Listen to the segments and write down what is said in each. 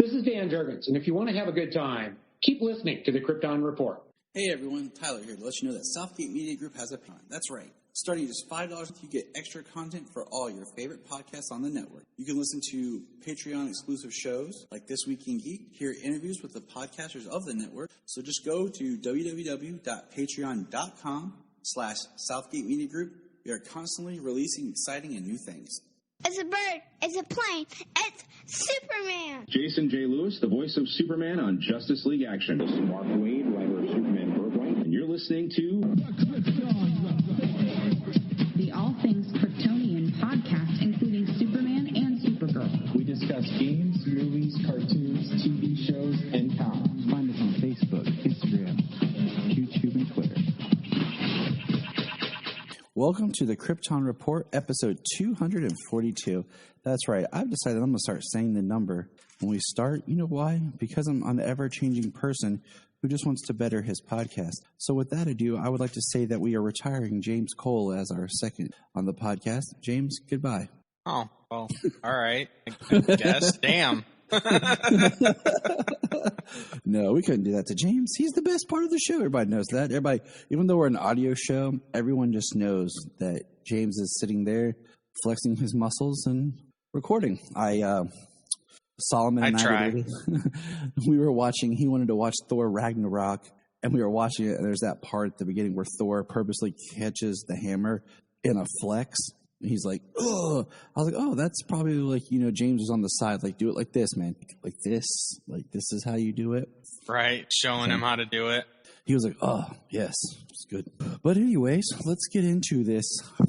This is Dan Jurgens, and if you want to have a good time, keep listening to the Krypton Report. Hey everyone, Tyler here to let you know that Southgate Media Group has a Patreon. That's right. Starting at just $5, you get extra content for all your favorite podcasts on the network. You can listen to Patreon exclusive shows like This Week in Geek, hear interviews with the podcasters of the network. So just go to www.patreon.com/Southgate Media Group. We are constantly releasing exciting and new things. It's a bird. It's a plane. It's Superman. Jason J. Lewis, the voice of Superman on Justice League Action. This is Mark Wade, writer of Superman Birthright, and you're listening to the All Things Kryptonian podcast, including Superman and Supergirl. We discuss games, movies, cartoons, TV shows, and comics. Find us on Facebook, Instagram, YouTube, and Twitter. Welcome to the Krypton Report, episode 242. That's right. I've decided I'm going to start saying the number when we start. You know why? Because I'm an ever-changing person who just wants to better his podcast. So with that ado, I would like to say that we are retiring James Cole as our second on the podcast. James, goodbye. Oh, well, all right. I guess. Damn. No, we couldn't do that to James. He's the best part of the show. Everybody knows that. Everybody, even though we're an audio show, everyone just knows that James is sitting there flexing his muscles and recording. Solomon and I we were watching, he wanted to watch Thor Ragnarok, and we were watching it, and there's that part at the beginning where Thor purposely catches the hammer in a flex. He's like, oh, I was like, oh, that's probably like, James was on the side, like, do it like this, man. Like this is how you do it. Right. Showing him how to do it. He was like, oh, yes, it's good. But anyways, let's get into this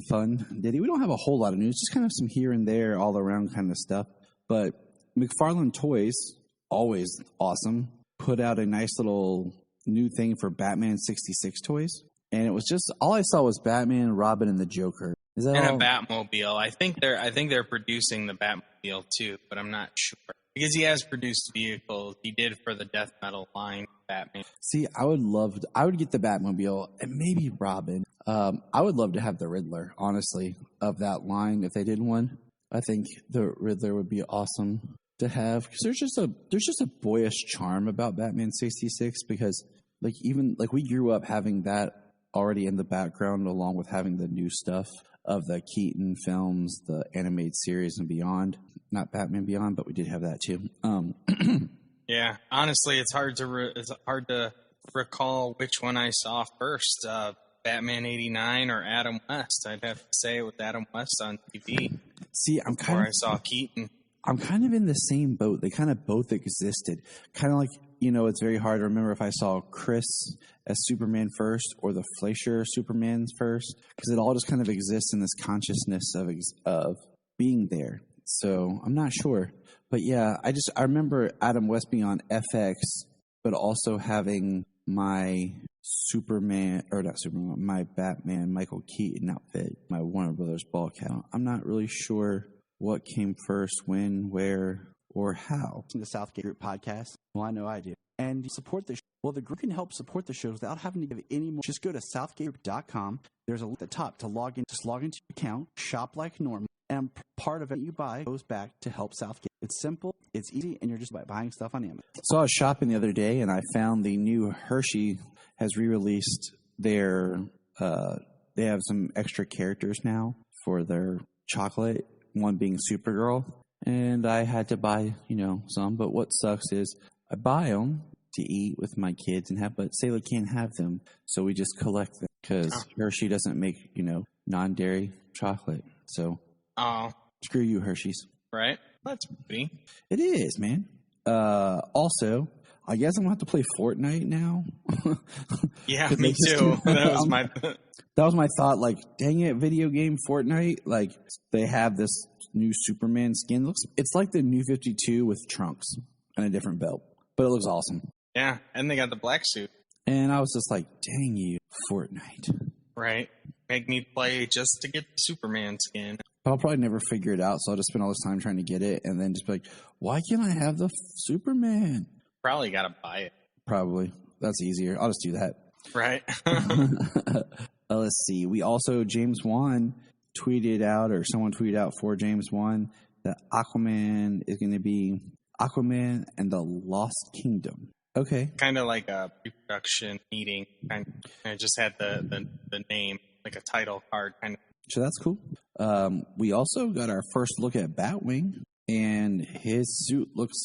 fun ditty. We don't have a whole lot of news, just kind of some here and there, all around kind of stuff. But McFarlane Toys, always awesome, put out a nice little new thing for Batman 66 toys. And it was just, all I saw was Batman, Robin, and the Joker. Is that and all? A Batmobile. I think they're producing the Batmobile too, but I'm not sure because he has produced vehicles. He did for the death metal line, Batman. See, I would get the Batmobile and maybe Robin. I would love to have the Riddler, honestly, of that line if they did one. I think the Riddler would be awesome to have because there's just a boyish charm about Batman 66 because we grew up having that already in the background along with having the new stuff of the Keaton films, the animated series, and beyond. Not Batman Beyond, but we did have that too. Yeah, honestly, it's hard to recall which one I saw first, Batman '89 or Adam West. I'd have to say it was Adam West on TV. See, I saw Keaton. I'm kind of in the same boat. They kind of both existed. Kind of like, it's very hard to remember if I saw Chris as Superman first or the Fleischer Superman first, because it all just kind of exists in this consciousness of being there. So I'm not sure. But yeah, I remember Adam West being on FX, but also having my my Batman Michael Keaton outfit, my Warner Brothers ball cap. I'm not really sure what came first, when, where, or how. The Southgate Group podcast. Well, I know I do. And support the show. Well, the group can help support the show without having to give any more. Just go to southgategroup.com. There's a link at the top to log in. Just log into your account, shop like normal, and part of it you buy goes back to help Southgate. It's simple, it's easy, and you're just buying stuff on Amazon. So I was shopping the other day, and I found the new Hershey has re-released their. They have some extra characters now for their chocolate. One being Supergirl, and I had to buy, some. But what sucks is I buy them to eat with my kids and have, but Sailor can't have them, so we just collect them because Hershey doesn't make, non-dairy chocolate. So, screw you, Hershey's. Right? That's pretty. It is, man. Also, I guess I'm gonna have to play Fortnite now. Yeah, me too. That was my thought. Like, dang it, video game Fortnite. Like, they have this new Superman skin. It's like the new 52 with trunks and a different belt, but it looks awesome. Yeah, and they got the black suit. And I was just like, dang you, Fortnite. Right. Make me play just to get the Superman skin. But I'll probably never figure it out, so I'll just spend all this time trying to get it and then just be like, why can't I have the Superman? Probably got to buy it. Probably. That's easier. I'll just do that. Right. Let's see. We also, James Wan tweeted out, or someone tweeted out for James Wan, that Aquaman is going to be Aquaman and the Lost Kingdom. Okay. Kind of like a pre-production meeting. And it just had the name, like a title card kind of. So that's cool. We also got our first look at Batwing, and his suit looks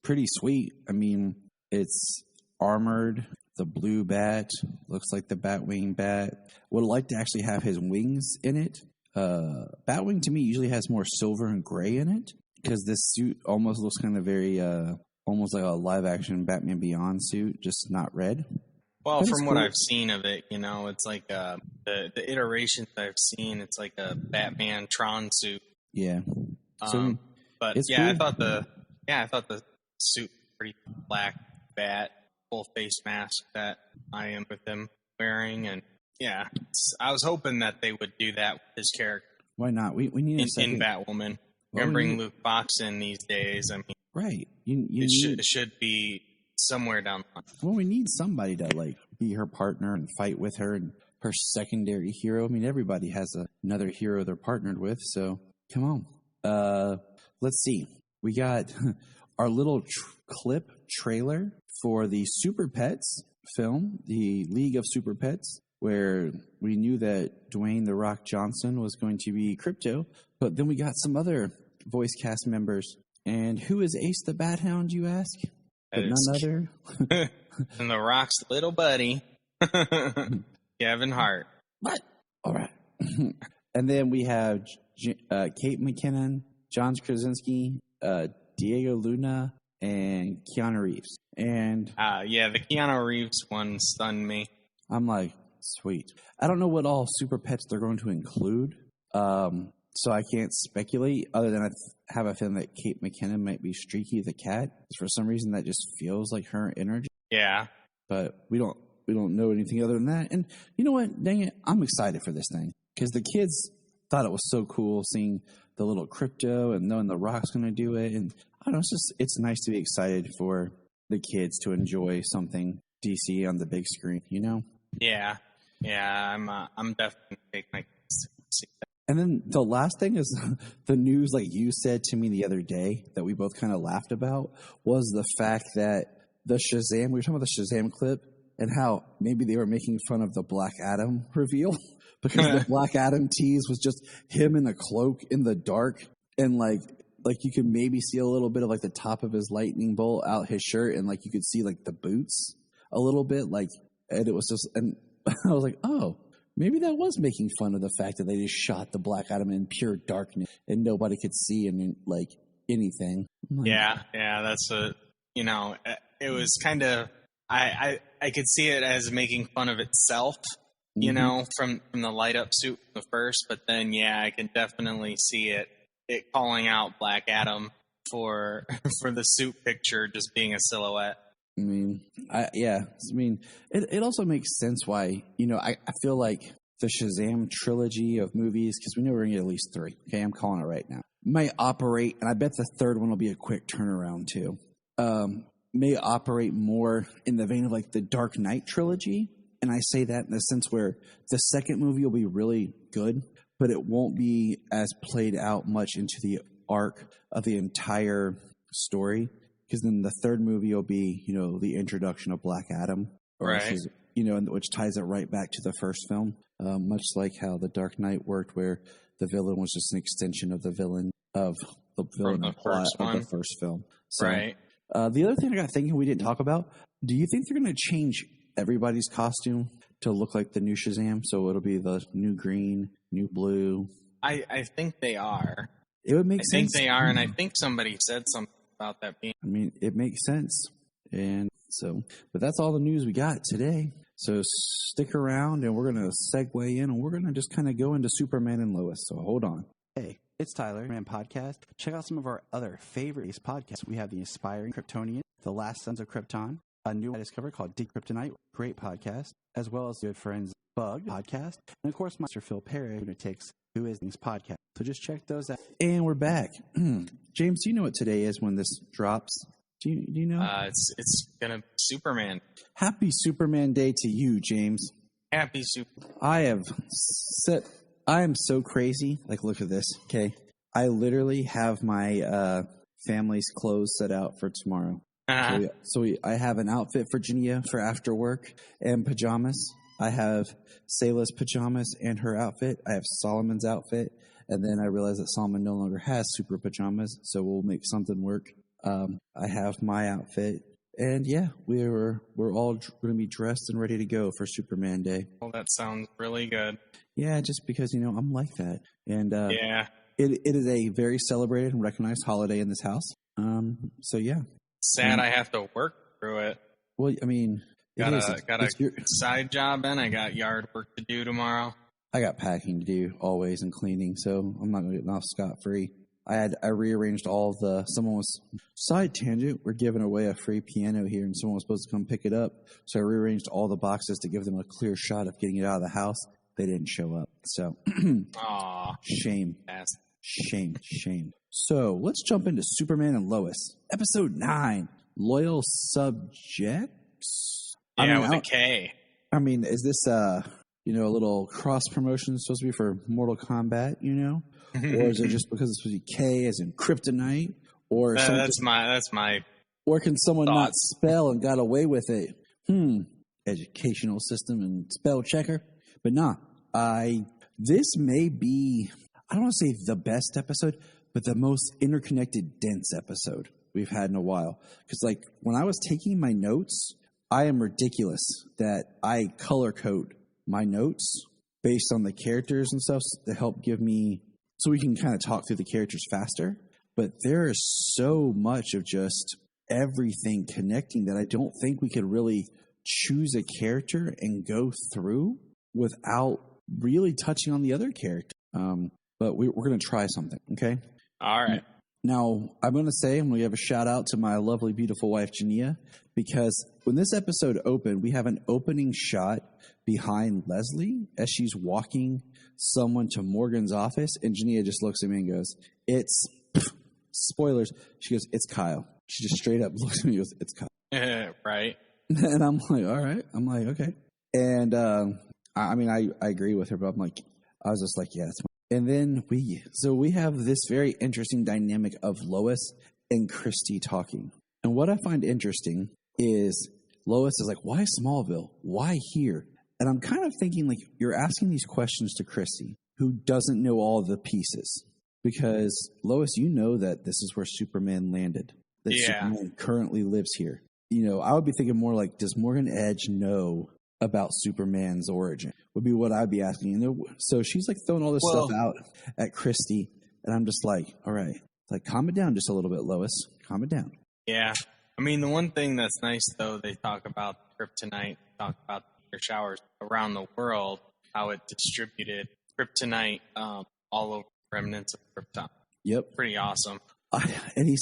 pretty sweet. I mean, it's armored. The blue bat looks like the Batwing bat. Would like to actually have his wings in it. Batwing to me usually has more silver and gray in it, because this suit almost looks kind of very, almost like a live-action Batman Beyond suit, just not red. Well, That is from what cool. I've seen of it, it's like the iterations I've seen. It's like a Batman Tron suit. Yeah. So But it's yeah, cool. I thought the suit was pretty black bat, full face mask that I am with him wearing, and yeah, I was hoping that they would do that with his character. Why not? We need a in second. Batwoman. We're Well, gonna bring Luke Fox in these days. I mean, Right. it should be somewhere down the line. Well, we need somebody to like be her partner and fight with her and her secondary hero. I mean, everybody has another hero they're partnered with, so come on. Let's see. We got our little trailer for the Super Pets film, the League of Super Pets, where we knew that Dwayne "The Rock" Johnson was going to be Crypto, but then we got some other voice cast members. And who is Ace the Bat Hound, you ask? But none other. And The Rock's little buddy, Kevin Hart. What? All right. And then we have Kate McKinnon, John Krasinski, Diego Luna, and Keanu Reeves. And yeah, the Keanu Reeves one stunned me. I'm like, sweet. I don't know what all Super Pets they're going to include, so I can't speculate other than I have a feeling that Kate McKinnon might be Streaky the cat. For some reason, that just feels like her energy. Yeah. But we don't know anything other than that. And you know what? Dang it, I'm excited for this thing because the kids thought it was so cool seeing the little Crypto and knowing The Rock's going to do it. And I don't know, it's nice to be excited for the kids to enjoy something DC on the big screen, you know? Yeah. I'm definitely taking my kids to see that. And then the last thing is the news, like you said to me the other day, that we both kind of laughed about, was the fact that we were talking about the Shazam clip and how maybe they were making fun of the Black Adam reveal because the Black Adam tease was just him in a cloak in the dark, and like you could maybe see a little bit of like the top of his lightning bolt out his shirt, and like you could see like the boots a little bit, like, and it was just, and I was like, oh, maybe that was making fun of the fact that they just shot the Black Adam in pure darkness and nobody could see him like anything. Like, Yeah, that's it was kind of, I could see it as making fun of itself, from the light up suit from the first, but then I can definitely see it calling out Black Adam for the suit picture just being a silhouette. I mean, it also makes sense why, I feel like the Shazam trilogy of movies, because we know we're going to get at least 3. Okay, I'm calling it right now. May operate, and I bet the third one will be a quick turnaround too. May operate more in the vein of like the Dark Knight trilogy. And I say that in the sense where the second movie will be really good, but it won't be as played out much into the arc of the entire story. Because then the third movie will be, the introduction of Black Adam, right? Which ties it right back to the first film, much like how the Dark Knight worked, where the villain was just an extension of the villain plot of the first film. So, right. The other thing I got thinking we didn't talk about: do you think they're going to change everybody's costume to look like the new Shazam? So it'll be the new green, new blue. I think they are. It would make sense. I think they are, and I think somebody said something about that being. I mean, it makes sense. And so, but that's all the news we got today. So stick around and we're going to segue in and we're going to just kind of go into Superman and Lois. So hold on. Hey, it's Tyler, Man Podcast. Check out some of our other favorite podcasts. We have The Inspiring Kryptonian, The Last Sons of Krypton, a new one I discovered called Decryptonite, great podcast, as well as good friends Bug podcast, and of course, Master Phil Perry, who is this podcast. So just check those out. And we're back. James, do you know what today is when this drops? Do you know? It's gonna be Superman. Happy Superman Day to you, James. Happy Super. I am so crazy. Like, look at this. Okay, I literally have my family's clothes set out for tomorrow. I have an outfit for Jania for after work and pajamas. I have Selah's pajamas and her outfit. I have Solomon's outfit. And then I realized that Solomon no longer has super pajamas, so we'll make something work. I have my outfit. And yeah, we're all going to be dressed and ready to go for Superman Day. Well, that sounds really good. Yeah, just because, I'm like that. And yeah. It is a very celebrated and recognized holiday in this house. So yeah. Sad I have to work through it. Well, I mean, got a side job and I got yard work to do tomorrow. I got packing to do always and cleaning, so I'm not going to get off scot-free. I rearranged all the, someone was, side tangent, we're giving away a free piano here and someone was supposed to come pick it up. So I rearranged all the boxes to give them a clear shot of getting it out of the house. They didn't show up. So, Aww. Shame. Shame. So let's jump into Superman and Lois. Episode 9, Loyal Subjekts? Yeah, with a K. I mean, is this, a little cross promotion supposed to be for Mortal Kombat, Or is it just because it's supposed to be K as in kryptonite? Or that's my Or can someone thoughts. not spell and got away with it? Educational system and spell checker. But nah, this may be, I don't want to say the best episode, but the most interconnected, dense episode we've had in a while. Because when I was taking my notes, I am ridiculous that I color code my notes based on the characters and stuff to help give me, so we can kind of talk through the characters faster. But there is so much of just everything connecting that I don't think we could really choose a character and go through without really touching on the other character. But we're going to try something, okay? All right. Now, I'm going to give a shout out to my lovely, beautiful wife, Jania, because when this episode opened, we have an opening shot behind Leslie as she's walking someone to Morgan's office, and Jania just looks at me and goes, spoilers. She goes, it's Kyle. She just straight up looks at me and goes, it's Kyle. Right. And I'm like, all right. I'm like, okay. And I agree with her, but I was just like, yeah, that's my. And then we have this very interesting dynamic of Lois and Christy talking. And what I find interesting is Lois is like, why Smallville? Why here? And I'm kind of thinking you're asking these questions to Christy, who doesn't know all the pieces. Because Lois, you know that this is where Superman landed. That Superman currently lives here. I would be thinking more does Morgan Edge know about Superman's origin? Would be what I'd be asking. So she's throwing all this stuff out at Christy, and I'm just like, all right, calm it down just a little bit, Lois. Calm it down. Yeah. I mean, the one thing that's nice, though, they talk about kryptonite, talk about their showers around the world, how it distributed kryptonite all over remnants of Krypton. Yep. Pretty awesome. And he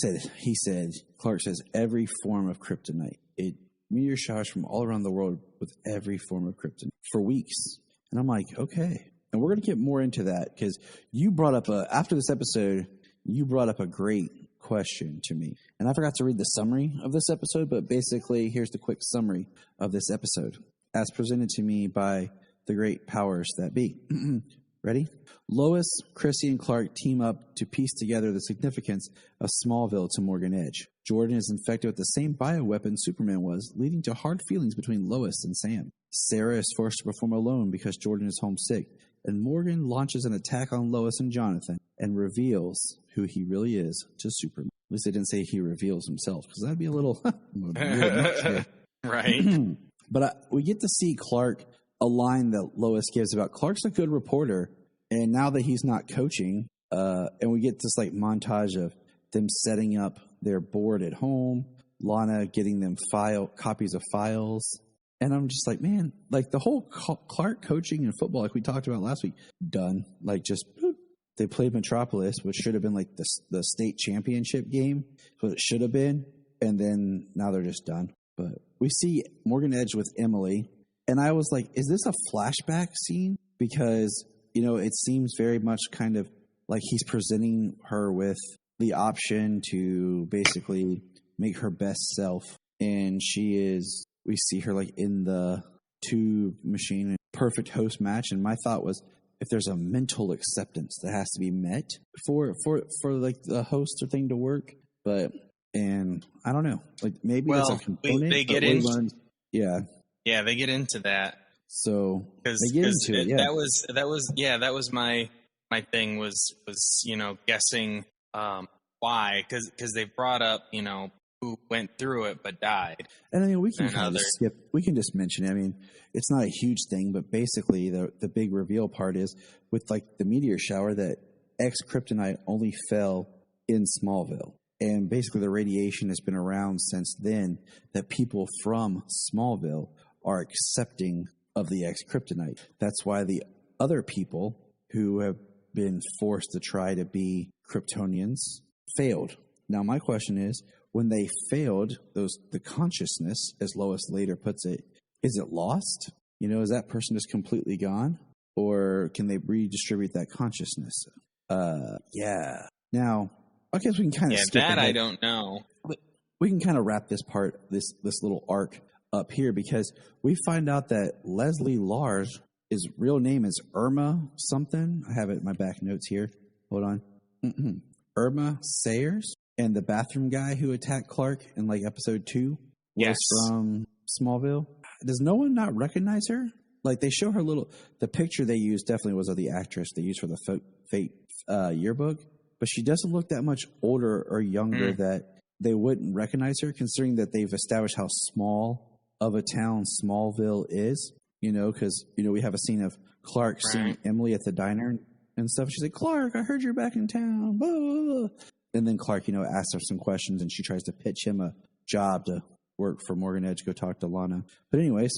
said, Clark says, every form of kryptonite. Meteor showers from all around the world with every form of kryptonite for weeks. And I'm like, okay. And we're going to get more into that because you brought up after this episode, you brought up a great question to me. And I forgot to read the summary of this episode, but basically here's the quick summary of this episode as presented to me by the great powers that be. Ready? Lois, Chrissy, and Clark team up to piece together the significance of Smallville to Morgan Edge. Jordan is infected with the same bioweapon Superman was, leading to hard feelings between Lois and Sam. Sarah is forced to perform alone because Jordan is homesick, and Morgan launches an attack on Lois and Jonathan and reveals who he really is to Superman. At least they didn't say he reveals himself, because that'd be a little right. But we get to see Clark, a line that Lois gives about Clark's a good reporter, and now that he's not coaching, and we get this montage of them setting up their board at home, Lana getting them copies of files, and I'm just like, man, the whole Clark coaching in football, we talked about last week, done. Just boop. They played Metropolis, which should have been the state championship game, what it should have been, and then now they're just done. But we see Morgan Edge with Emily, and I was like, is this a flashback scene? Because it seems very much kind of like he's presenting her with the option to basically make her best self. And we see her in the tube machine, perfect host match. And my thought was, if there's a mental acceptance that has to be met for the host or thing to work, and I don't know, like maybe that's a component. They get into yeah, they get into that. So they get into it. Yeah, that was my thing was guessing why, because they brought up who went through it but died. And I mean, we can kind of just skip. We can just mention it. I mean, it's not a huge thing, but basically the big reveal part is with like the meteor shower that kryptonite only fell in Smallville, and basically the radiation has been around since then. That people from Smallville are accepting of the kryptonite. That's why the other people who have been forced to try to be Kryptonians failed. Now, my question is, when they failed, the consciousness, as Lois later puts it, is it lost? Is that person just completely gone? Or can they redistribute that consciousness? Yeah. Now, I guess we can kind of skip ahead. I don't know. We can kind of wrap this part, this little arc up here, because we find out that Leslie Lars, his real name is Irma something. I have it in my back notes here. Hold on. Irma Sayers. And the bathroom guy who attacked Clark in like episode 2 was from Smallville. Does no one not recognize her? Like they show her the picture they used definitely was of the actress they used for the Fate yearbook, but she doesn't look that much older or younger that they wouldn't recognize her, considering that they've established how small of a town Smallville is. Because we have a scene of Clark seeing Emily at the diner and stuff. She's like, "Clark, I heard you're back in town." Blah, blah, blah. And then Clark, asks her some questions, and she tries to pitch him a job to work for Morgan Edge, go talk to Lana. But anyways,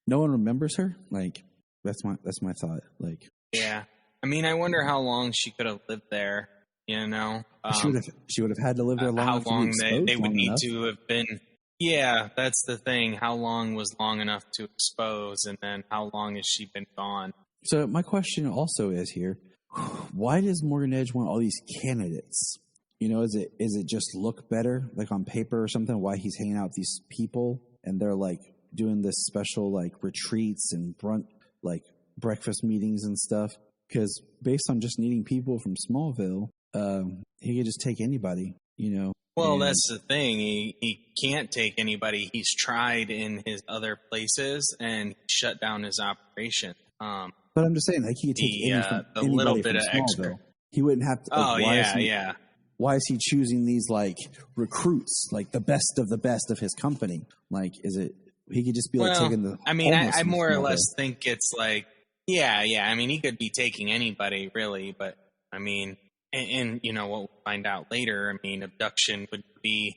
no one remembers her. Like that's my thought. Like, yeah, I mean, I wonder how long she could have lived there. She would have had to live there long. How long they would need to have been. Yeah, that's the thing. How long was long enough to expose, and then how long has she been gone? So my question also is here: why does Morgan Edge want all these candidates? Is it just look better, like on paper or something? Why he's hanging out with these people and they're like doing this special like retreats and breakfast meetings and stuff? Because based on just needing people from Smallville, he could just take anybody. Well, that's the thing. He can't take anybody. He's tried in his other places and shut down his operation. But I'm just saying, like he could take anybody little bit of Smallville. Extra. He wouldn't have to. Like, why is he choosing these like recruits, like the best of his company? Like, is it he could just be like taking the? I mean, I more or less think it's like, yeah. I mean, he could be taking anybody really, but I mean, and what we'll find out later. I mean, abduction wouldn't be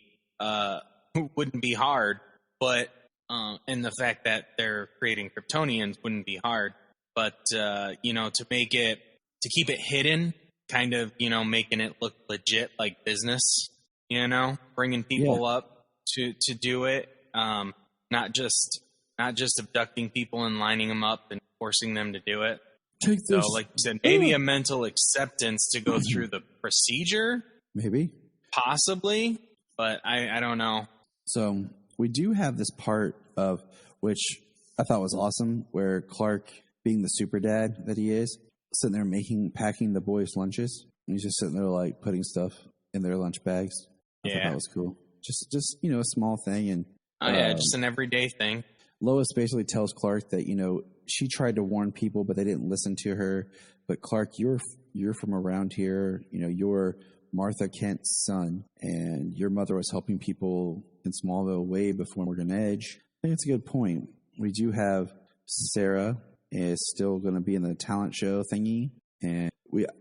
hard, but and the fact that they're creating Kryptonians wouldn't be hard, but to keep it hidden. Kind of, making it look legit, like business, bringing people up to do it, not just abducting people and lining them up and forcing them to do it. So, like you said, maybe a mental acceptance to go through the procedure, maybe, possibly, but I don't know. So we do have this part of which I thought was awesome, where Clark, being the super dad that he is, sitting there packing the boys' lunches. And he's just sitting there like putting stuff in their lunch bags. I thought that was cool. Just a small thing. And just an everyday thing. Lois basically tells Clark that she tried to warn people, but they didn't listen to her. But Clark, you're from around here. You're Martha Kent's son, and your mother was helping people in Smallville way before Morgan Edge. I think it's a good point. We do have Sarah is still going to be in the talent show thingy. And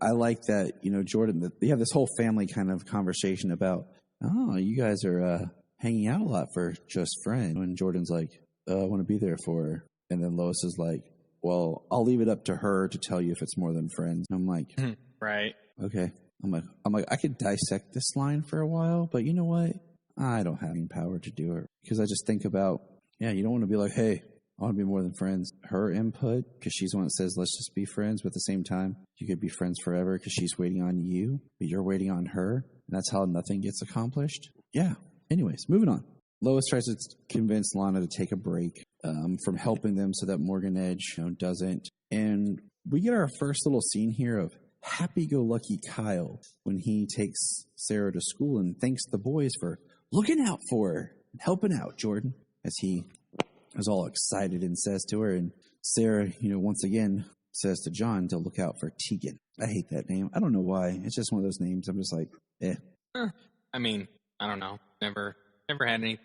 I like that, Jordan, they have this whole family kind of conversation about, you guys are hanging out a lot for just friends. And Jordan's like, I want to be there for her. And then Lois is like, well, I'll leave it up to her to tell you if it's more than friends. And I'm like, right. Okay. I'm like, I could dissect this line for a while, but you know what? I don't have any power to do it. Because I just think about, you don't want to be like, hey, I want to be more than friends. Her input, because she's the one that says, let's just be friends. But at the same time, you could be friends forever because she's waiting on you, but you're waiting on her. And that's how nothing gets accomplished. Yeah. Anyways, moving on. Lois tries to convince Lana to take a break from helping them so that Morgan Edge doesn't. And we get our first little scene here of happy-go-lucky Kyle when he takes Sarah to school and thanks the boys for looking out for her and helping out Jordan, as he is all excited and says to her. And Sarah, once again says to John to look out for Tegan. I hate that name. I don't know why. It's just one of those names. I'm just like, eh. I mean, I don't know. Never had any.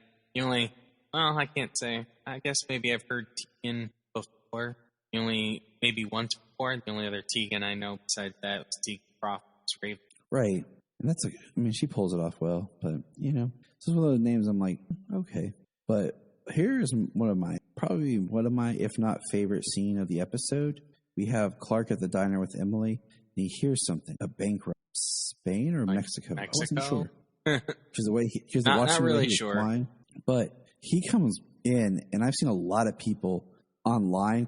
I can't say. I guess maybe I've heard Tegan before. Maybe once before. The only other Tegan I know besides that was Tegan Crawford's Raven. Right. And she pulls it off well. But, it's just one of those names I'm like, okay. But here's one of my, if not favorite scene of the episode. We have Clark at the diner with Emily, and he hears something. A bank robbery. Spain or Mexico? I wasn't sure. Because the way he's watching, not really sure. Flying, but he comes in, and I've seen a lot of people online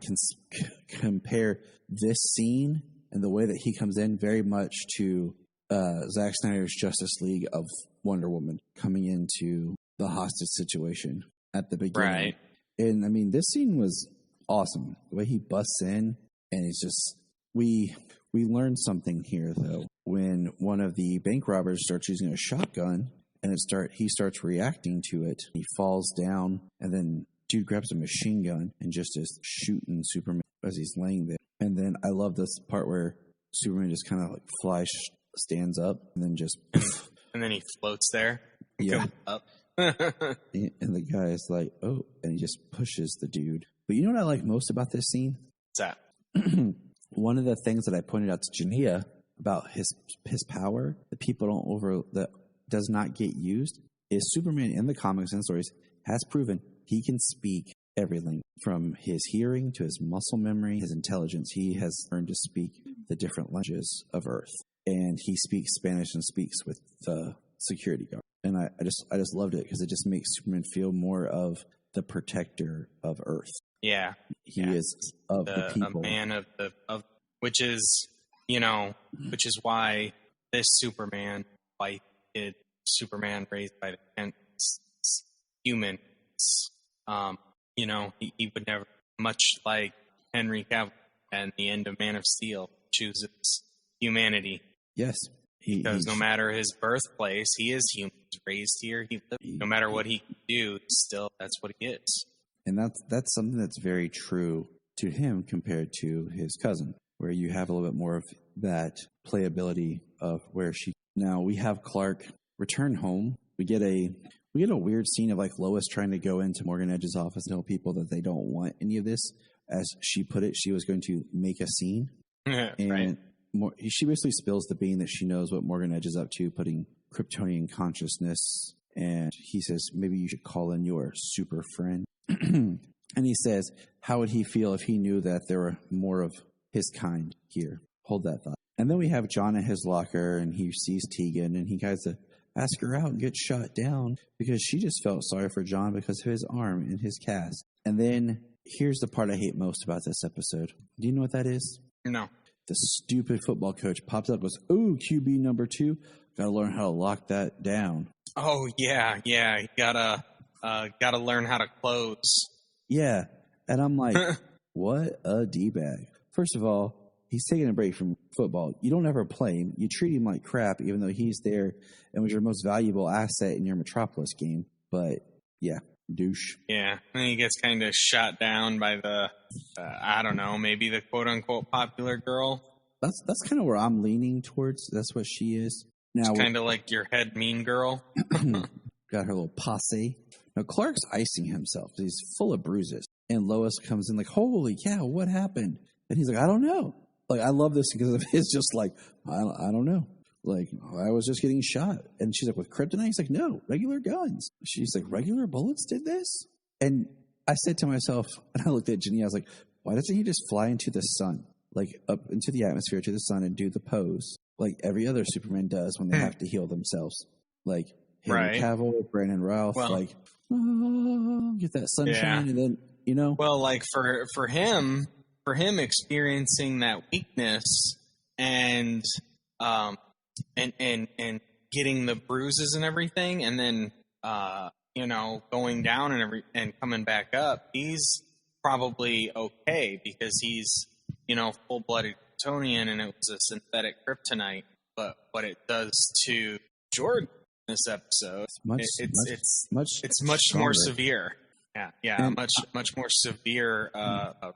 compare this scene and the way that he comes in very much to Zack Snyder's Justice League of Wonder Woman coming into the hostage situation at the beginning. Right. And I mean, this scene was awesome. The way he busts in, and he's just we learned something here though. When one of the bank robbers starts using a shotgun and he starts reacting to it, he falls down, and then dude grabs a machine gun and just is shooting Superman as he's laying there. And then I love this part where Superman just kind of like stands up and then just and then he floats there. Yeah. Up. And the guy is like, oh, and he just pushes the dude. But you know what I like most about this scene? What's that? One of the things that I pointed out to Jania about his power that does not get used is Superman in the comics and stories has proven he can speak every language, from his hearing to his muscle memory, his intelligence. He has learned to speak the different languages of Earth, and he speaks Spanish and speaks with the security guard. And I just loved it because it just makes Superman feel more of the protector of Earth. Yeah, he is of the people, a man of which is why this Superman, white kid Superman raised by the Kents, human. He would never, much like Henry Cavill and the end of Man of Steel, chooses humanity. Yes. Because no matter his birthplace, he is human. He's raised here. No matter what he can do, still, that's what he is. And that's something that's very true to him compared to his cousin, where you have a little bit more of that playability of where she. Now we have Clark return home. We get a weird scene of like Lois trying to go into Morgan Edge's office and tell people that they don't want any of this. As she put it, she was going to make a scene. And right. She basically spills the bean that she knows what Morgan Edge is up to, putting Kryptonian consciousness. And he says, maybe you should call in your super friend. And he says, how would he feel if he knew that there were more of his kind here? Hold that thought. And then we have John at his locker, and he sees Tegan, and he tries to ask her out and get shot down because she just felt sorry for John because of his arm and his cast. And then here's the part I hate most about this episode. Do you know what that is? No. The stupid football coach pops up and goes, oh, QB number 2. Got to learn how to lock that down. Oh, yeah. You gotta learn how to close. Yeah. And I'm like, what a D-bag. First of all, he's taking a break from football. You don't ever play him. You treat him like crap, even though he's there and was your most valuable asset in your Metropolis game. But, yeah, douche. Yeah. And he gets kind of shot down by the, I don't know, maybe the quote-unquote popular girl. That's kind of where I'm leaning towards. That's what she is. Now, it's kind of like your head mean girl. Got her little posse. Now, Clark's icing himself. He's full of bruises. And Lois comes in like, holy cow, what happened? And he's like, I don't know. Like, I love this because it's just like, I don't know. Like, I was just getting shot. And she's like, with kryptonite? He's like, no, regular guns. She's like, regular bullets did this? And I said to myself, and I looked at Jenny, I was like, why doesn't he just fly into the sun? Like, up into the atmosphere to the sun and do the pose like every other Superman does when they have to heal themselves. Like, Henry Cavill, Brandon Routh, get that sunshine, and then, Well, like, for him experiencing that weakness and getting the bruises and everything, and then going down and coming back up, he's probably okay because he's full-blooded Kryptonian and it was a synthetic kryptonite. But what it does to Jordan in this episode, it's much more severe. Yeah, And much more severe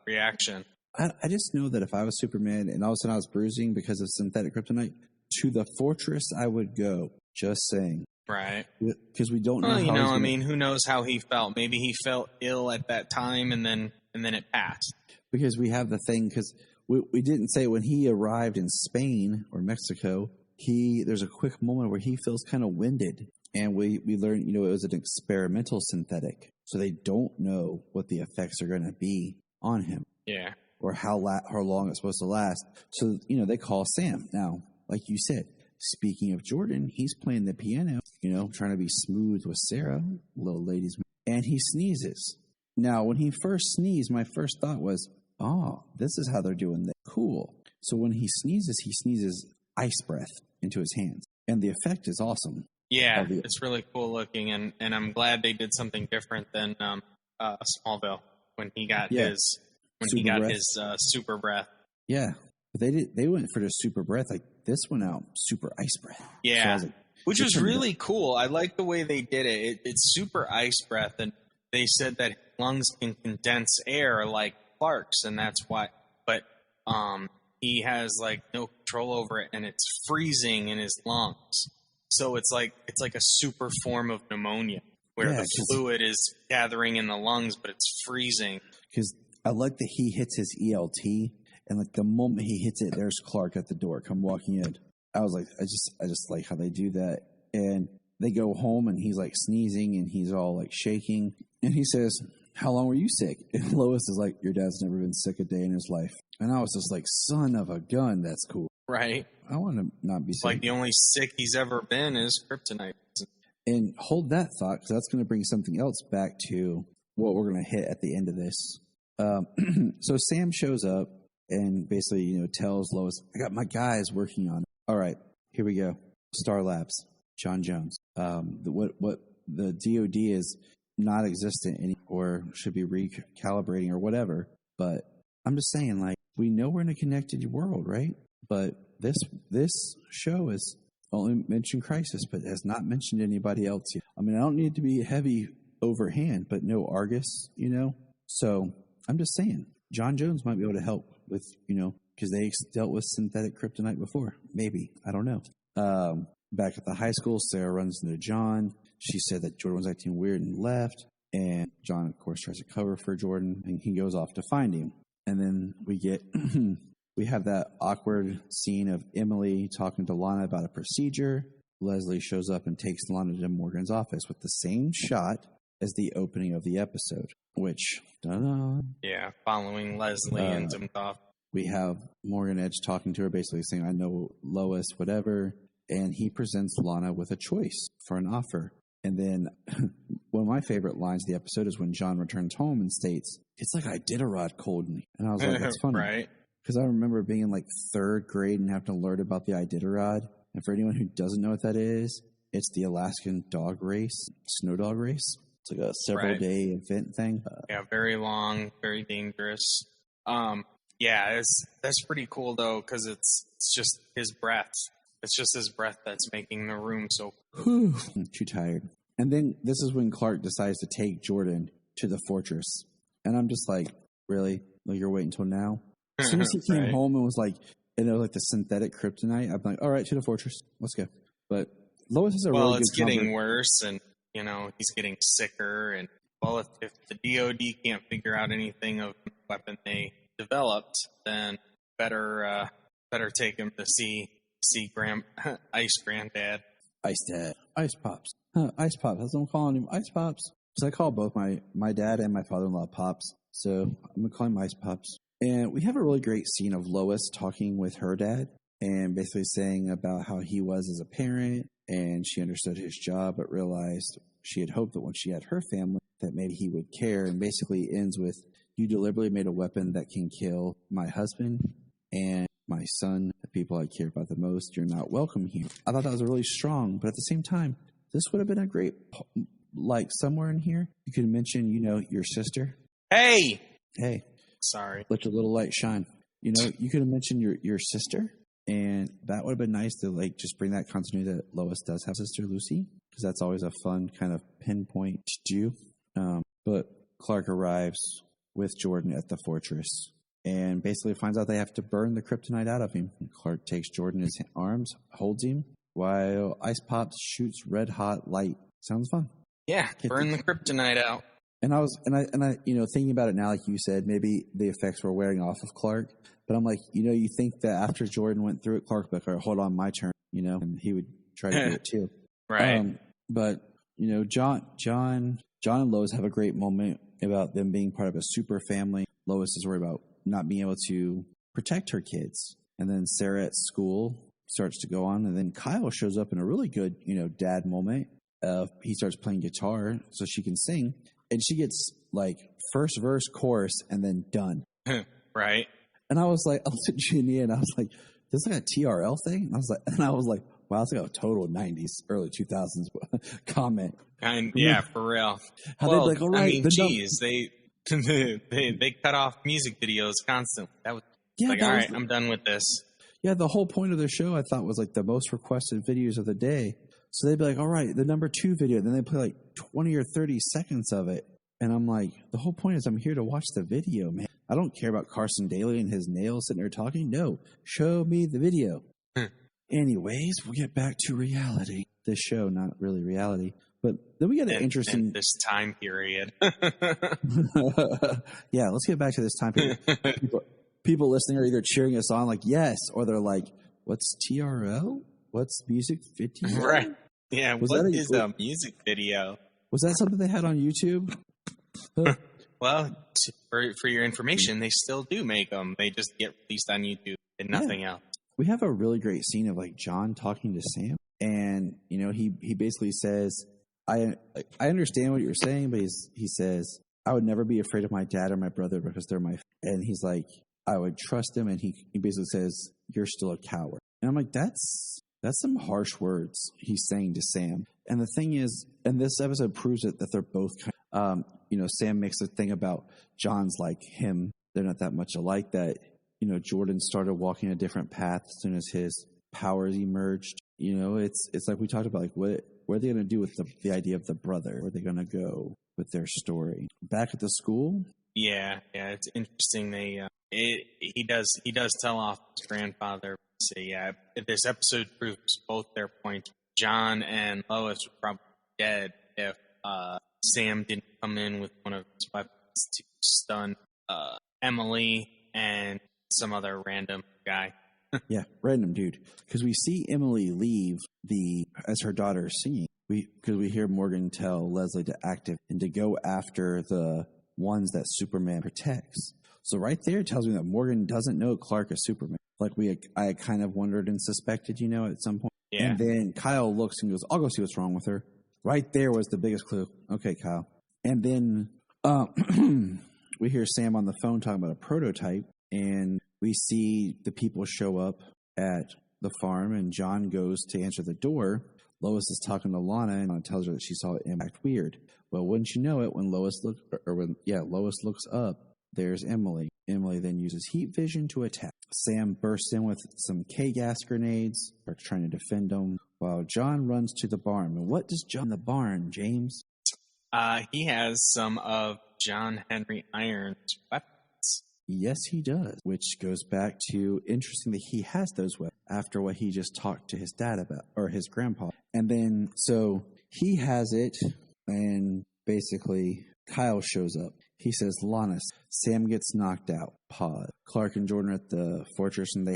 reaction. I just know that if I was Superman and all of a sudden I was bruising because of synthetic kryptonite, to the fortress I would go. Just saying. Right. Because we don't know. Well, who knows how he felt? Maybe he felt ill at that time, and then it passed. Because we have the thing. Because we didn't say when he arrived in Spain or Mexico. There's a quick moment where he feels kind of winded, and we learned it was an experimental synthetic, so they don't know what the effects are going to be on him. Yeah. Or how long it's supposed to last. So they call Sam now, like you said. Speaking of Jordan, he's playing the piano, trying to be smooth with Sarah, little ladies, and he sneezes. Now, when he first sneezed, my first thought was, oh, this is how they're doing that. Cool. So when he sneezes ice breath into his hands, and the effect is awesome. Yeah, it's really cool looking, and I'm glad they did something different than Smallville when he got his super breath. Yeah, but they went for the super breath. Like this went out super ice breath. Yeah, so which was really cool. I like the way they did it. It's super ice breath, and they said that lungs can condense air like Clark's, and that's why. But he has like no control over it, and it's freezing in his lungs. So it's like a super form of pneumonia where the fluid is gathering in the lungs, but it's freezing. Because I like that he hits his ELT, and like the moment he hits it, there's Clark at the door, come walking in. I was like, I just like how they do that. And they go home, and he's like sneezing, and he's all like shaking, and he says, "How long were you sick?" And Lois is like, "Your dad's never been sick a day in his life." And I was just like, son of a gun, that's cool. Right. I want to not be sick. Like the only sick he's ever been is kryptonite. And hold that thought, because that's going to bring something else back to what we're going to hit at the end of this. So Sam shows up and basically, tells Lois, "I got my guys working on it." All right, here we go. Star Labs, John Jones. What the DoD is not existent anymore, or should be recalibrating or whatever. But I'm just saying, like, we know we're in a connected world, right? But this show is only mentioned Crisis, but has not mentioned anybody else yet. I mean, I don't need to be heavy overhand, but no Argus, So I'm just saying, John Jones might be able to help with, because they dealt with synthetic kryptonite before. Maybe. I don't know. Back at the high school, Sarah runs into John. She said that Jordan was acting weird and left. And John, of course, tries to cover for Jordan, and he goes off to find him. And then we have that awkward scene of Emily talking to Lana about a procedure. Leslie shows up and takes Lana to Morgan's office with the same shot as the opening of the episode, which, ta-da. Yeah, following Leslie and some stuff. We have Morgan Edge talking to her, basically saying, "I know Lois, whatever." And he presents Lana with a choice for an offer. And then one of my favorite lines of the episode is when John returns home and states, "It's like Iditarod cold me." And I was like, that's funny. Right. Because I remember being in like third grade and having to learn about the Iditarod. And for anyone who doesn't know what that is, it's the Alaskan dog race, snow dog race. It's like a several-day event thing. Yeah, very long, very dangerous. Yeah, that's pretty cool, though, because it's just his breath. It's just his breath that's making the room so... Too tired. And then this is when Clark decides to take Jordan to the fortress. And I'm just like, really? Like, you're waiting until now? As soon as he came home and was like, and it was like the synthetic kryptonite, I'm like, all right, to the fortress. Let's go. But Lois is a really good... Well, it's getting worse, and, he's getting sicker. And, well, if the DoD can't figure out anything of the weapon they developed, then better take him to see Ice Granddad. Ice Dad. Ice Pops. Ice Pops. That's what I'm calling him. Ice Pops. Because I call both my dad and my father-in-law Pops. So I'm going to call him Ice Pops. And we have a really great scene of Lois talking with her dad and basically saying about how he was as a parent, and she understood his job but realized she had hoped that when she had her family that maybe he would care, and basically ends with, "You deliberately made a weapon that can kill my husband and my son, the people I care about the most. You're not welcome here." I thought that was really strong, but at the same time, this would have been a great, like, somewhere in here, you could mention, your sister. Hey! Hey. Sorry. Let your little light shine. you could have mentioned your sister, and that would have been nice to like just bring that continuity that Lois does have sister Lucy, because that's always a fun kind of pinpoint to do. But Clark arrives with Jordan at the fortress and basically finds out they have to burn the kryptonite out of him. Clark takes Jordan in his arms, holds him, while Ice Pops shoots red hot light. Sounds fun. Yeah, burn the kryptonite out. And I thinking about it now, like you said, maybe the effects were wearing off of Clark. But I'm like, you think that after Jordan went through it, Clark would be like, all right, hold on, my turn, and he would try to do it too. Right. But John and Lois have a great moment about them being part of a super family. Lois is worried about not being able to protect her kids. And then Sarah at school starts to go on. And then Kyle shows up in a really good, dad moment. He starts playing guitar so she can sing. And she gets like first verse, chorus, and then done. Right. And I was like, I looked at Ginny and I was like, this is like a TRL thing? And I was like, wow, it's like a total 90s, early 2000s comment. Yeah, for real. How they'd be like, all right. They cut off music videos constantly. That was all right, I'm done with this. Yeah, the whole point of the show I thought was like the most requested videos of the day. So they'd be like, all right, the number 2 video. Then they play like 20 or 30 seconds of it. And I'm like, the whole point is I'm here to watch the video, man. I don't care about Carson Daly and his nails sitting there talking. No, show me the video. Anyways, we'll get back to reality. This show, not really reality. But then we got an interesting... this time period. Yeah, let's get back to this time period. People listening are either cheering us on like, yes, or they're like, what's TRL? What's music video? Right. Yeah, what is a music video? Was that something they had on YouTube? Well, for your information, they still do make them. They just get released on YouTube and nothing else. We have a really great scene of like John talking to Sam, and he basically says, I understand what you're saying, but he says, I would never be afraid of my dad or my brother because they're my... And he's like, I would trust him, and he basically says, you're still a coward. And I'm like, that's some harsh words he's saying to Sam. And the thing is, and this episode proves it, that they're both kind of, Sam makes a thing about John's like him. They're not that much alike, that, Jordan started walking a different path as soon as his powers emerged. It's like we talked about, like, what are they going to do with the idea of the brother? Where are they going to go with their story? Back at the school? Yeah, it's interesting. He does tell off his grandfather. So yeah, this episode proves both their points. John and Lois were probably dead if Sam didn't come in with one of his weapons to stun Emily and some other random guy. Yeah, random dude. Because we see Emily leave as her daughter is singing. Because we hear Morgan tell Leslie to activate and to go after the ones that Superman protects. So right there tells me that Morgan doesn't know Clark is Superman. Like I kind of wondered and suspected, at some point. Yeah. And then Kyle looks and goes, I'll go see what's wrong with her. Right there was the biggest clue. Okay, Kyle. And then we hear Sam on the phone talking about a prototype, and we see the people show up at the farm, and John goes to answer the door. Lois is talking to Lana and tells her that she saw it act weird. Well, wouldn't you know it, when Lois looks up, there's Emily. Emily then uses heat vision to attack. Sam bursts in with some K-gas grenades, starts trying to defend them, while John runs to the barn. And what does John in the barn, James? He has some of John Henry Iron's weapons. Yes, he does. Which goes back to, interesting that he has those weapons after what he just talked to his dad about, or his grandpa. And then, so he has it, and basically Kyle shows up. He says, Lana, Sam gets knocked out. Pause. Clark and Jordan are at the fortress, and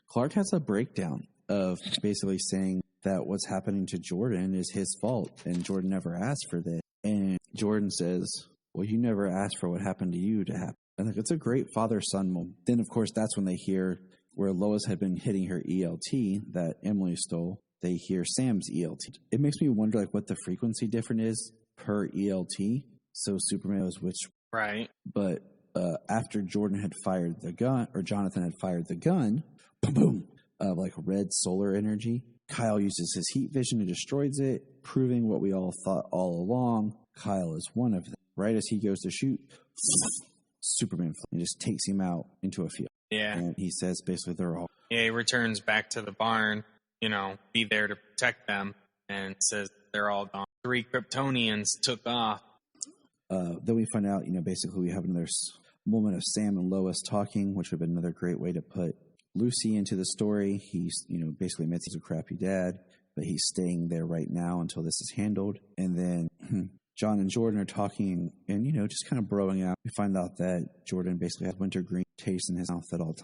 Clark has a breakdown of basically saying that what's happening to Jordan is his fault, and Jordan never asked for this. And Jordan says, well, you never asked for what happened to you to happen. I think it's a great father-son moment. Then, of course, that's when they hear where Lois had been hitting her ELT that Emily stole. They hear Sam's ELT. It makes me wonder, like, what the frequency difference is per ELT. So Superman knows which. Right. But after Jordan had fired the gun, or Jonathan had fired the gun, boom, boom, like red solar energy, Kyle uses his heat vision and destroys it, proving what we all thought all along. Kyle is one of them. Right as he goes to shoot, Superman and just takes him out into a field. Yeah. And he says basically they're all. Yeah, he returns back to the barn, be there to protect them, and says they're all gone. 3 Kryptonians took off. Then we find out, basically we have another moment of Sam and Lois talking, which would have been another great way to put Lucy into the story. He's, basically admits he's a crappy dad, but he's staying there right now until this is handled. And then John and Jordan are talking and, just kind of broing out. We find out that Jordan basically has wintergreen taste in his mouth at all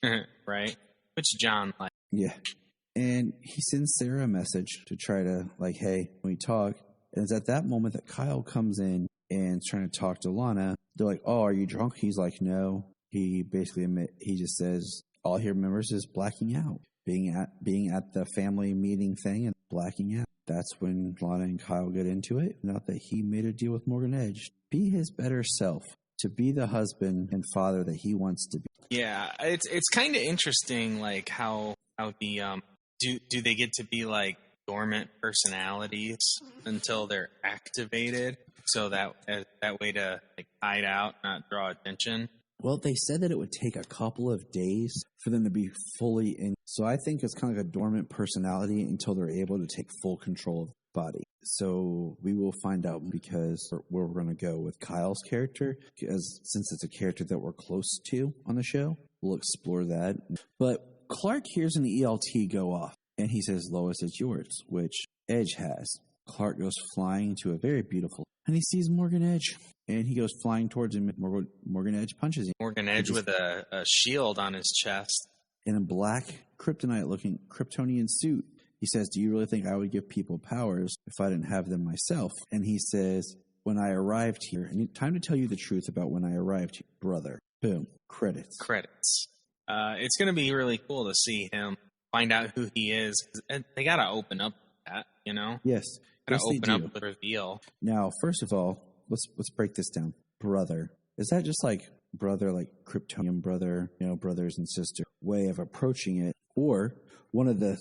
times. Right. Which John likes. Yeah. And he sends Sarah a message to try to, hey, when we talk. And it's at that moment that Kyle comes in and is trying to talk to Lana. They're like, oh, are you drunk? He's like, no. He basically he just says, all he remembers is blacking out, being at the family meeting thing and blacking out. That's when Lana and Kyle get into it. Not that he made a deal with Morgan Edge. Be his better self, to be the husband and father that he wants to be. Yeah, it's kind of interesting, how the do they get to be dormant personalities until they're activated, so that way to hide out, not draw attention. Well, they said that it would take a couple of days for them to be fully in. So I think it's kind of like a dormant personality until they're able to take full control of the body. So we will find out because where we're going to go with Kyle's character, because since it's a character that we're close to on the show, we'll explore that. But Clark hears an ELT go off, and he says, Lois, it's yours, which Edge has. Clark goes flying to a very beautiful, and he sees Morgan Edge. And he goes flying towards him. Morgan Edge punches him. Morgan Edge with a shield on his chest. In a black kryptonite-looking Kryptonian suit. He says, do you really think I would give people powers if I didn't have them myself? And he says, when I arrived here, and time to tell you the truth about when I arrived here, brother. Boom. Credits. It's going to be really cool to see him find out who he is. They got to open up that, Yes. Got to open up the reveal. Now, first of all, let's break this down. Brother. Is that just brother, Kryptonian brother, brothers and sisters way of approaching it? Or one of the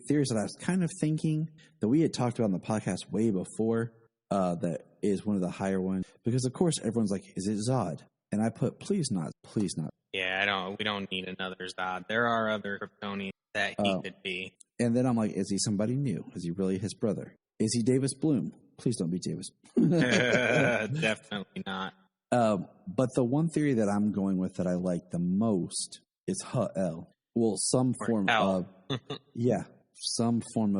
theories that I was kind of thinking that we had talked about on the podcast way before, that is one of the higher ones. Because, of course, everyone's like, is it Zod? And I put, please not. Yeah, we don't need another Zod. There are other Kryptonians that he could be. And then I'm like, is he somebody new? Is he really his brother? Is he Davis Bloom? Please don't be Davis. Definitely not. But the one theory that I'm going with that I like the most is Ha'el. Well, some form of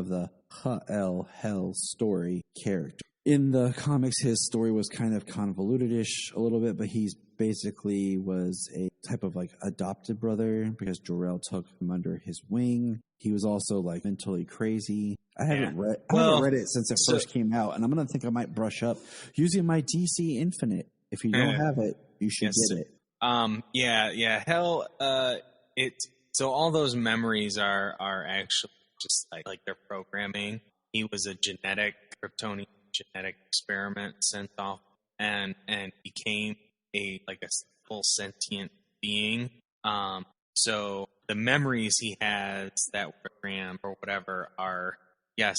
the Ha'el hell story character. In the comics, his story was kind of convoluted-ish a little bit, but he's basically was a type of adopted brother because Jor-El took him under his wing. He was also mentally crazy. I haven't read it since it first came out, and I'm going to think I might brush up using my DC Infinite. If you don't have it, you should get it. Yeah. Hell, so all those memories are actually just like their programming. He was a Kryptonian genetic experiment sent off and became a full sentient being. So the memories he has that were programmed or whatever are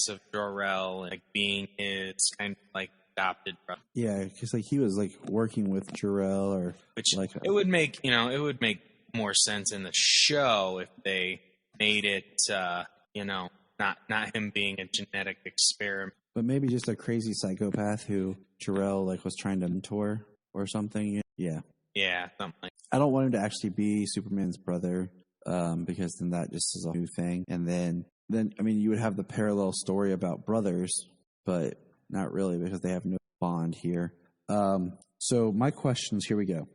of Jor-El being his kind of adopted brother. Yeah, because he was working with Jor-El or it would make more sense in the show if they made it not him being a genetic experiment. But maybe just a crazy psychopath who Jor-El was trying to mentor or something. Yeah. Yeah, something like that. I don't want him to actually be Superman's brother, because then that just is a new thing. And then you would have the parallel story about brothers, but not really because they have no bond here. So my questions, here we go.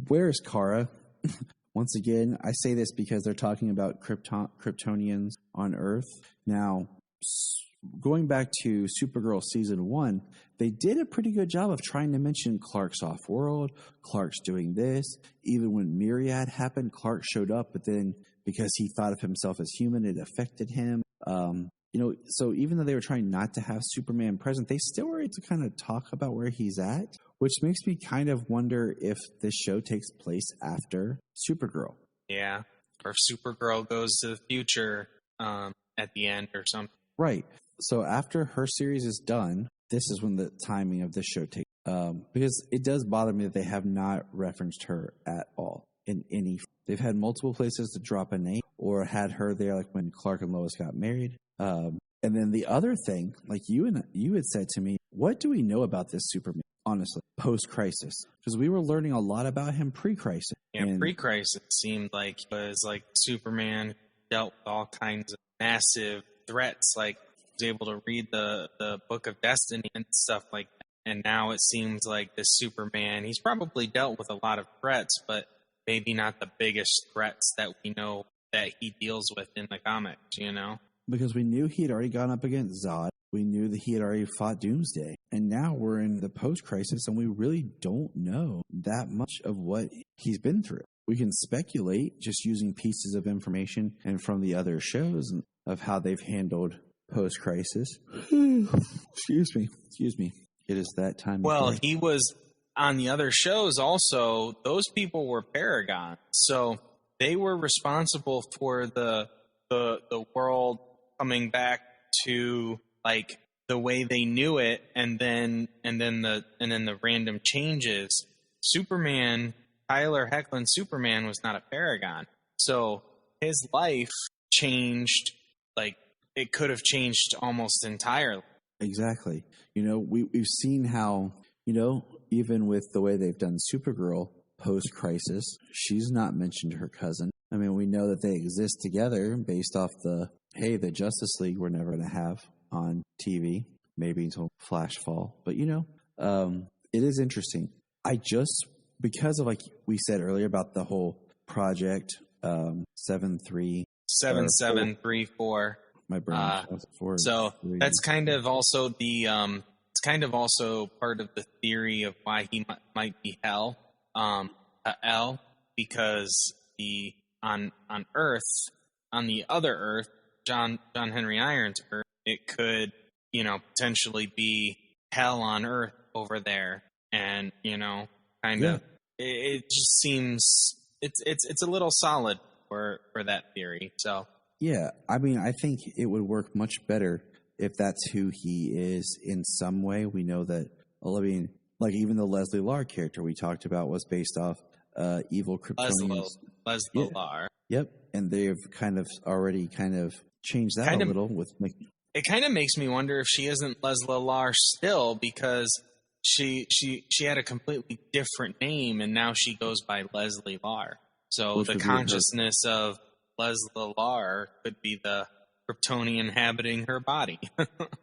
Where is Kara? Once again, I say this because they're talking about Kryptonians on Earth. Now, going back to Supergirl Season 1, they did a pretty good job of trying to mention Clark's off-world, Clark's doing this. Even when Myriad happened, Clark showed up, but then because he thought of himself as human, it affected him. So even though they were trying not to have Superman present, they still were able to kind of talk about where he's at, which makes me kind of wonder if this show takes place after Supergirl. Yeah, or if Supergirl goes to the future at the end or something. Right. So after her series is done, this is when the timing of this show takes. Because it does bother me that they have not referenced her at all in any. They've had multiple places to drop a name or had her there, like when Clark and Lois got married. And then the other thing, like you had said to me, what do we know about this Superman, honestly, post-crisis? Because we were learning a lot about him pre-crisis. Yeah, pre-crisis seemed like it was like Superman dealt with all kinds of massive threats, like was able to read the Book of Destiny and stuff like that. And now it seems like this Superman, he's probably dealt with a lot of threats, but maybe not the biggest threats that we know that he deals with in the comics, you know? Because we knew he had already gone up against Zod. We knew that he had already fought Doomsday. And now we're in the post-crisis, and we really don't know that much of what he's been through. We can speculate just using pieces of information and from the other shows of how they've handled post-crisis. Excuse me. It is that time. Well, he was on the other shows also. Those people were Paragon, so they were responsible for the world coming back to like the way they knew it, and then the random changes. Superman, Tyler Hoechlin's Superman was not a Paragon, so his life changed. Like it could have changed almost entirely. Exactly. You know, we've seen how, you know, even with the way they've done Supergirl post-crisis, she's not mentioned her cousin. I mean, we know that they exist together based off the Justice League we're never going to have on TV, maybe until Flashfall. But, you know, it is interesting. Because of, like we said earlier about the whole project 7734. My brain. So that's kind of also it's kind of also part of the theory of why he might be Hell, because on Earth, on the other Earth, John Henry Irons' Earth, it could, you know, potentially be hell on Earth over there, and you know, kind of, it just seems it's a little solid for that theory. So. Yeah, I mean, I think it would work much better if that's who he is in some way. We know that, I mean, like even the Leslie Lar character we talked about was based off evil Kryptonians. Leslie Lar. Yep, and they've already changed that a little with. It kind of makes me wonder if she isn't Leslie Lar still, because she had a completely different name, and now she goes by Leslie Lar. So the consciousness of Leslie Lar could be the Kryptonian inhabiting her body.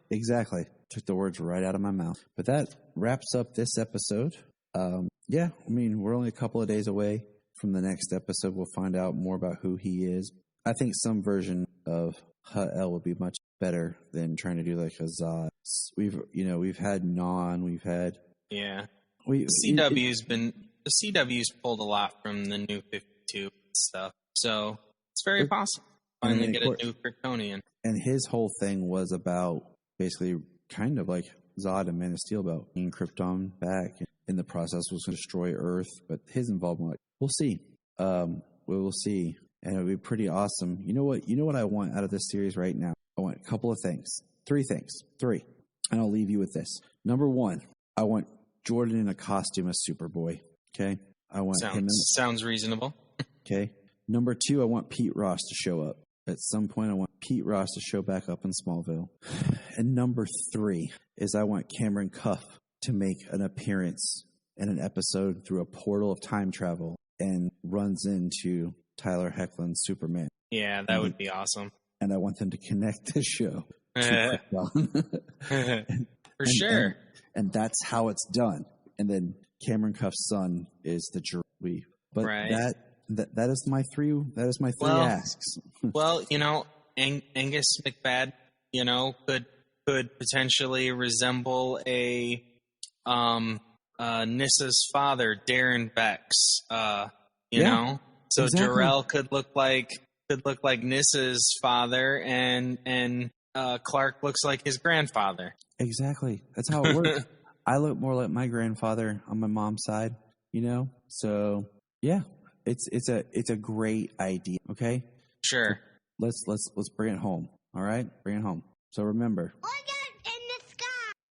Exactly. Took the words right out of my mouth. But that wraps up this episode. Yeah, I mean, we're only a couple of days away from the next episode. We'll find out more about who he is. I think some version of Ha-El would be much better than trying to do like a Zod. We've had Non, we've had... Yeah. The CW's pulled a lot from the New 52 stuff. So... it's very possible. Finally get a new Kryptonian. And his whole thing was about basically kind of like Zod and Man of Steel, about bringing Krypton back. In the process was going to destroy Earth, but his involvement, we'll see. We will see. And it would be pretty awesome. You know what I want out of this series right now? I want a couple of things. 3 things. 3. And I'll leave you with this. Number 1, I want Jordan in a costume as Superboy. Okay? I want him. Sounds reasonable. Okay? Number 2, I want Pete Ross to show up. At some point, I want Pete Ross to show back up in Smallville. And number 3 is I want Cameron Cuff to make an appearance in an episode through a portal of time travel and runs into Tyler Hoechlin's Superman. Yeah, that would be awesome. And I want them to connect the show to Krypton. For sure. And that's how it's done. And then Cameron Cuff's son is the Jury. But right. That is my 3 asks. Well, you know, Angus McFadden, you know, could potentially resemble a Nissa's father, Darren Vex. You know, so exactly. Jor-El could look like Nissa's father, and Clark looks like his grandfather. Exactly. That's how it works. I look more like my grandfather on my mom's side. You know, so yeah. It's a great idea, okay? Sure. So let's bring it home. All right? Bring it home. So remember.